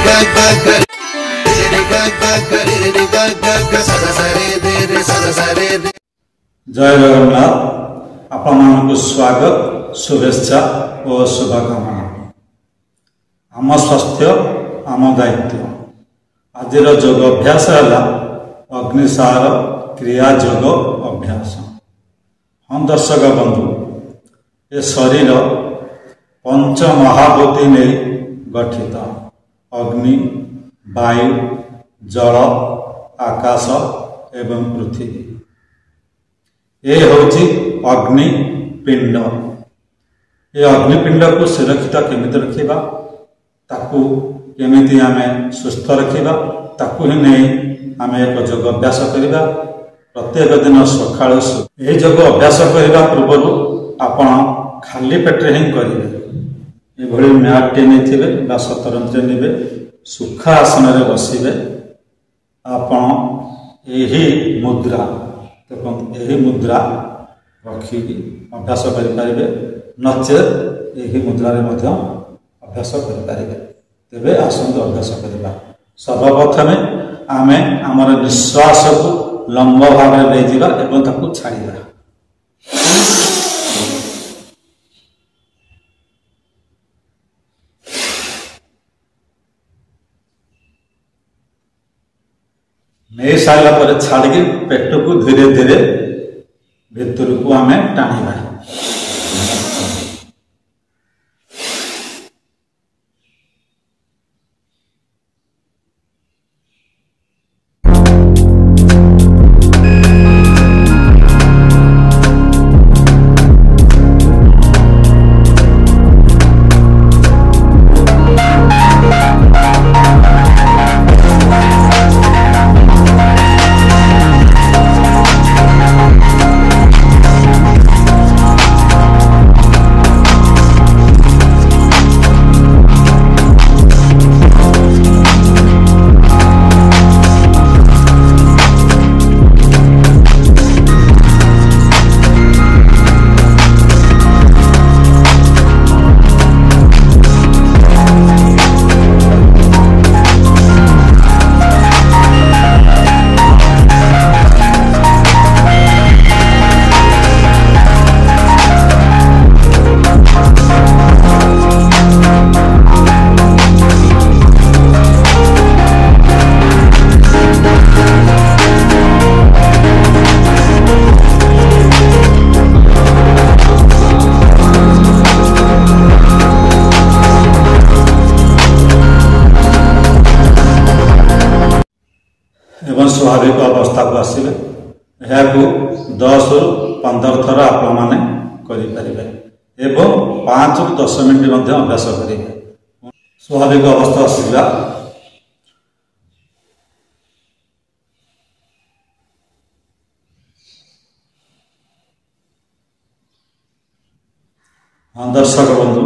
जय जगन्नाथ आपण स्वागत शुभेच्छा और शुभकामना। आम स्वास्थ्य आम दायित्व। आज योग अभ्यास है अग्निसार क्रिया योग अभ्यास। हाँ दर्शक बंधु, ये शरीर पंच महाभूति ने गठित अग्नि, वायु, जल, आकाश एवं पृथ्वी। ये होची अग्नि पिंड। ये अग्निपिंड को सुरक्षित केमिति रखिबा, ताकू केमिति आमे सुस्थ रखिबा, ताकू ही नहीं आमे एक योग अभ्यास करिबा। प्रत्येक दिन सकाळु ए योग अभ्यास करिबा पूर्व आपण खाली पेटरे ही करिवे। ए भली मैट टे नेथिबे बा शतरंज नेबे, सुखा आसन रे बसिबे। आपण एही मुद्रा यही मुद्रा रखिकी अभ्यास करें, नचेत यही मुद्रा अभ्यास करें। तेरे आसंत अभ्यास करवा। सर्वप्रथम आमे आमर निश्वास को लंब भाव ले जावा एवं ताकू छाड़िबा। नहीं सारा पर छाड़ी पेट को धीरे धीरे भीतर को आमे टाणिबा। एवं स्वाभाविक अवस्था को आसवे। यह 10 रु 15 थर आपण मैंने करें एवं 5 रु 10 मिनट अभ्यास करेंगे। स्वाभाविक अवस्था आसला। हाँ दर्शक बंधु,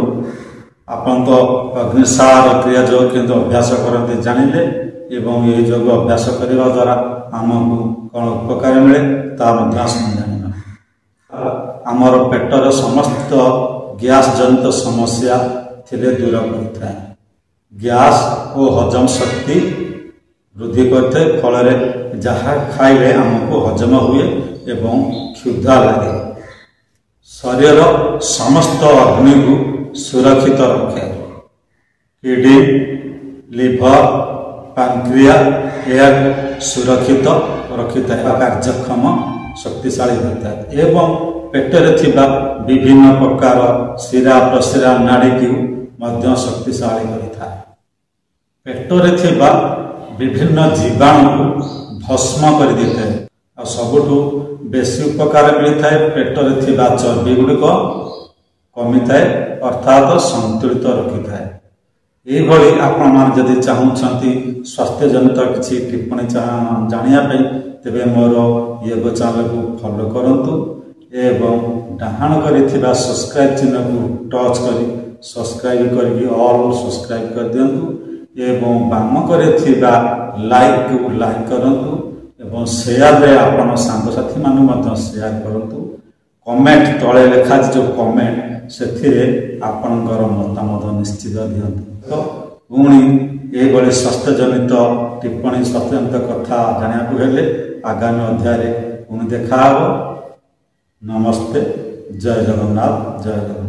आपण तो अग्निसार क्रिया योग किंतु अभ्यास करते जानिले एवं ये योग अभ्यास करने द्वारा आमको कौन उपकार मिले ता जाना। आमर पेटर समस्त गैस जनित समस्या थिले दूर करता है। गैस और हजम शक्ति वृद्धि करते फल जहाँ खाइले आमको हजम हुए एवं क्षुधा लगे। शरीर समस्त अग्नि को सुरक्षित रखे। किडनी, लिभर, पांक्रिया यह सुरक्षित रखी था, कार्यक्षम शक्तिशाली होता है एवं पेटरे थिबा विभिन्न प्रकार शिरा प्रशिरा नाड़ी को शक्तिशाली करिथा। पेटरे थिबा विभिन्न जीवाणु को भस्म कर देता है। और सबुठु बेसी उपकार मिलता है पेटरे थिबा चर्बी गुड़िक कमी थाए, अर्थात संतुलित रखी थाए। यही आपण जदि चाहूँगी स्वास्थ्य जनित किसी टिप्पणी जानापी तेरे मोर योग चैनल को फॉलो करंतु एवं डाहाण कर सब्सक्राइब चिन्ह को टच कर सब्सक्राइब करके ऑल सब्सक्राइब कर दिंतु एवं बाम कर लाइक को लाइक करंतु एवं शेयर रे आपण सांगसाथी मानु शेयर करंतु। कमेंट तले लिखा जो कमेंट से आपणकर मतामत निश्चित दिंतु। तो पुणी ये स्वास्थ्य जनित टिप्पणी स्वास्थ्य जनित कथा जाना हेले आगामी अध्याय पुणी देखा। नमस्ते। जय जगन्नाथ। जय जगन्नाथ।